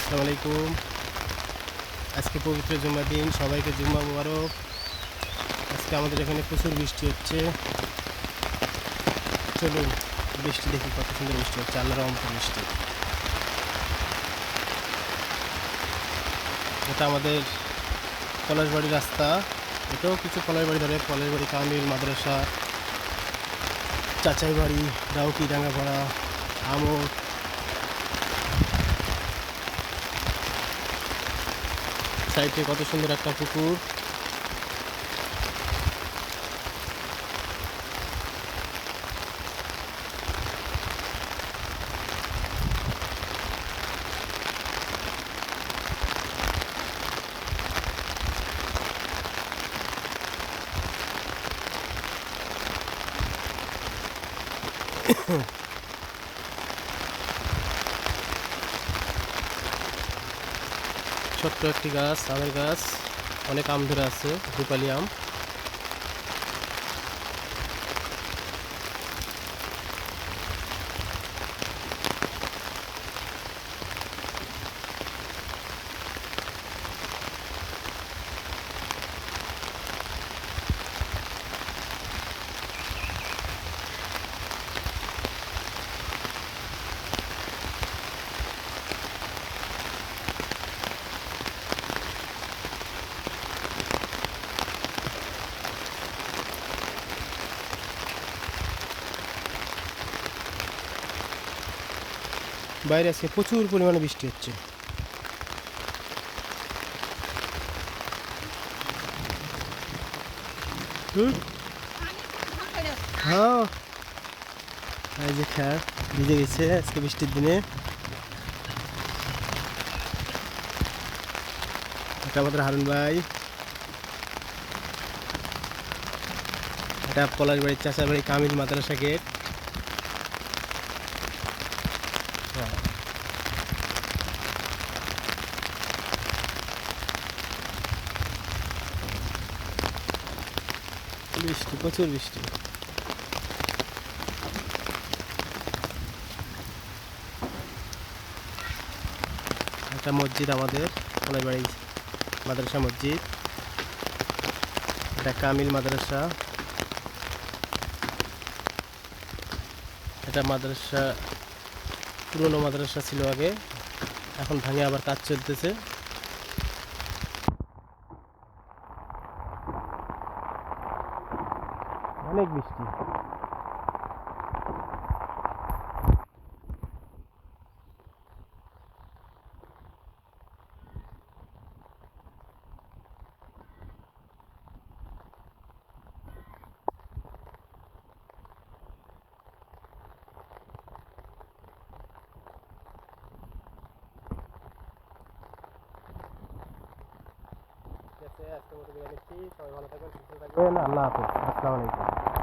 আসসালামু আলাইকুম। আজকে পবিত্র জুম্মার দিন, সবাইকে জুম্মা মুবারক। আজকে আমাদের এখানে প্রচুর বৃষ্টি হচ্ছে। চলুন বৃষ্টি দেখি, কত সুন্দর বৃষ্টি হচ্ছে, আল্লাহর রহমতের বৃষ্টি। এটা আমাদের পলাশবাড়ি রাস্তা। এটাও কিছু পলাশবাড়ি ধরে, পলাশবাড়ি কামিল মাদ্রাসা, চাচাই বাড়ি, ডাউকি ডাঙ্গাপাড়া, আমর। সাইডে কত সুন্দর একটা পুকুর। ছোট্ট একটি গাছ, আমের গাছ, অনেক আম ধরে আছে, রূপালি আম। বাইরে আজকে প্রচুর পরিমাণে বৃষ্টি হচ্ছে। হ্যাঁ, এই যে খ্যার ভিজে গেছে আজকে বৃষ্টির দিনে। এটা আমাদের হারুন ভাই, এটা পলাশবাড়ির চাচার বাড়ি কামিল মাদ্রাসা গেট। বৃষ্টি, প্রচুর বৃষ্টি। একটা মসজিদ আমাদের পলাশবাড়ি মাদ্রাসা মসজিদ, এটা কামিল মাদ্রাসা। এটা মাদ্রাসা, পুরনো মাদ্রাসা ছিল আগে, এখন ভাঙে আবার কাজ চলতেছে। অনেক বৃষ্টি। আজকের মতো বিদায় নিচ্ছি। সবাই ভালো থাকবেন, সুস্থ থাকবেন। আল্লাহ হাফেজ, আসসালামু আলাইকুম।